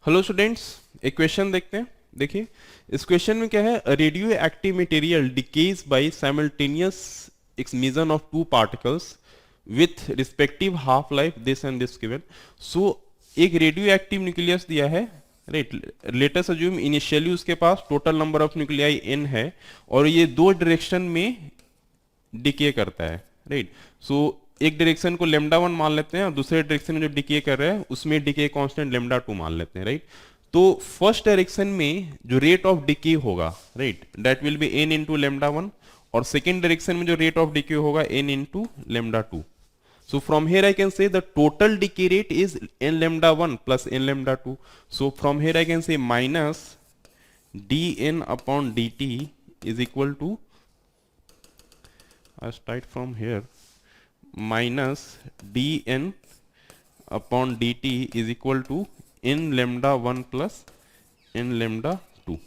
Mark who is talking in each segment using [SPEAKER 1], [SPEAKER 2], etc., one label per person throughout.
[SPEAKER 1] Hello students, एक question देखते हैं। देखिए, इस क्वेश्चन में क्या है, radio active material decays by simultaneous emission of two particles with respective half life this and this given. So एक रेडियो एक्टिव न्यूक्लियस दिया है, right. Let us assume initially उसके पास total number of nuclei n है और ये दो direction में डिके करता है, राइट। सो एक डायरेक्शन को लेमडा 1 मान लेते हैं और दूसरे डायरेक्शन में जो डिके कर रहे हैं उसमें डिके कांस्टेंट लेमडा 2 मान लेते हैं, राइट। तो फर्स्ट डायरेक्शन में जो रेट ऑफ डिके होगा, right, that will be n into lambda 1, और सेकेंड डायरेक्शन में जो रेट ऑफ डिके होगा n into lambda 2। So from here I can say the total decay rate is n lambda 1 plus n lambda 2. So from here I can say minus dn upon dt is equal to, I start from here, minus dn upon dt is equal to n lambda 1 plus n lambda 2.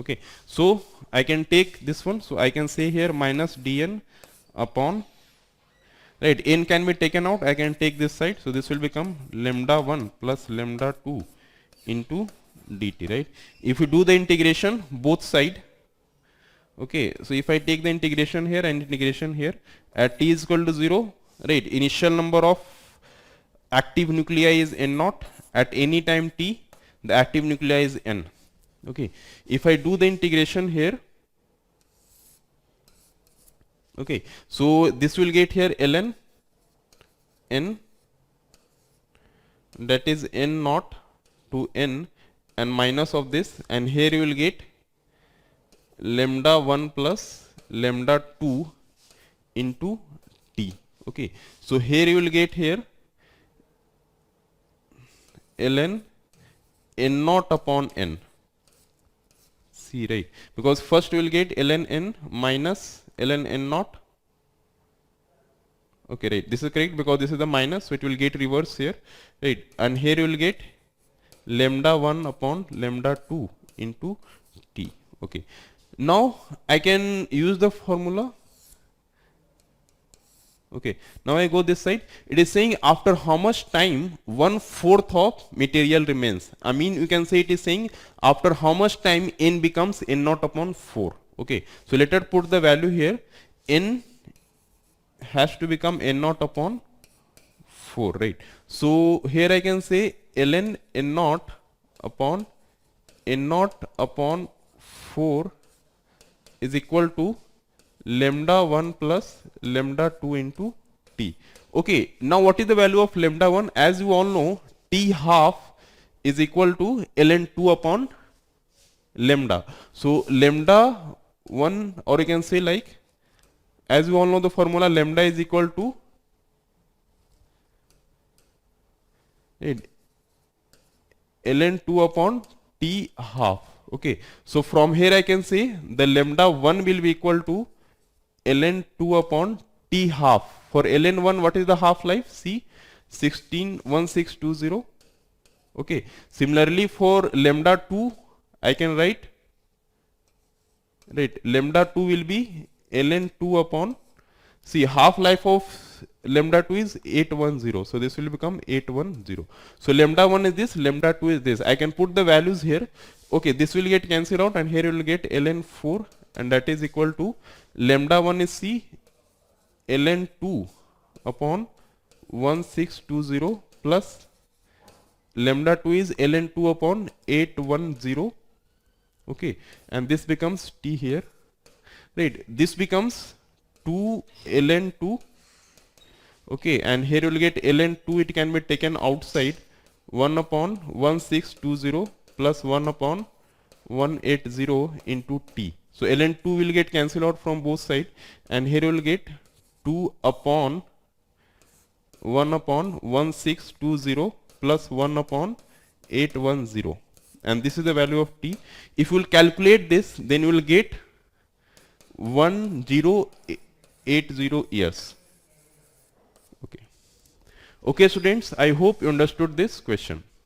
[SPEAKER 1] Okay, so I can take this one, so I can say here minus dn upon, right, n can be taken out, I can take this side, so this will become lambda 1 plus lambda 2 into dt, right. If you do the integration both side, okay, so if I take the integration here and integration here at t is equal to 0, right, initial number of active nuclei is n naught, at any time t the active nuclei is n. Okay, if I do the integration here, okay, so this will get here ln n, that is n naught to n and minus of this, and here you will get lambda 1 plus lambda 2 into t. Okay, so here you will get here ln n naught upon n. See, right, because first you will get ln n minus ln n naught. Okay, right, this is correct because this is the minus, so it will get reverse here, right, and here you will get lambda 1 upon lambda 2 into t. Okay, now I can use the formula. Okay, now I go this side. It is saying after how much time 1/4 of material remains. I mean, you can say it is saying after how much time n becomes n naught upon 4. Okay, so let us put the value here. N has to become n naught upon 4, right. So here I can say ln n naught upon n naught upon 4 is equal to lambda 1 plus lambda 2 into t. Okay, now what is the value of lambda 1? As you all know, t half is equal to ln 2 upon lambda. So lambda 1, or you can say like, as you all know the formula, lambda is equal to, right, ln 2 upon t half. Okay, so from here I can say the lambda 1 will be equal to ln 2 upon t half. For ln 1, what is the half life? See, 161620. Okay, similarly for lambda 2 I can write, right, lambda 2 will be ln 2 upon, see, half life of lambda 2 is 810, so this will become 810. So lambda 1 is this, lambda 2 is this. I can put the values here. Okay, this will get cancelled out and here you will get ln 4, and that is equal to lambda 1 is c ln 2 upon 1620 plus lambda 2 is ln 2 upon 810. Okay, and this becomes t here, right, this becomes 2 ln 2. Okay, and here you will get ln 2, it can be taken outside, 1 upon 1620 plus 1 upon 180 into t. So ln 2 will get cancelled out from both sides, and here you will get 2 upon 1 upon 1620 plus 1 upon 810, and this is the value of t. If you will calculate this, then you will get 1080 years. Okay, okay students, I hope you understood this question.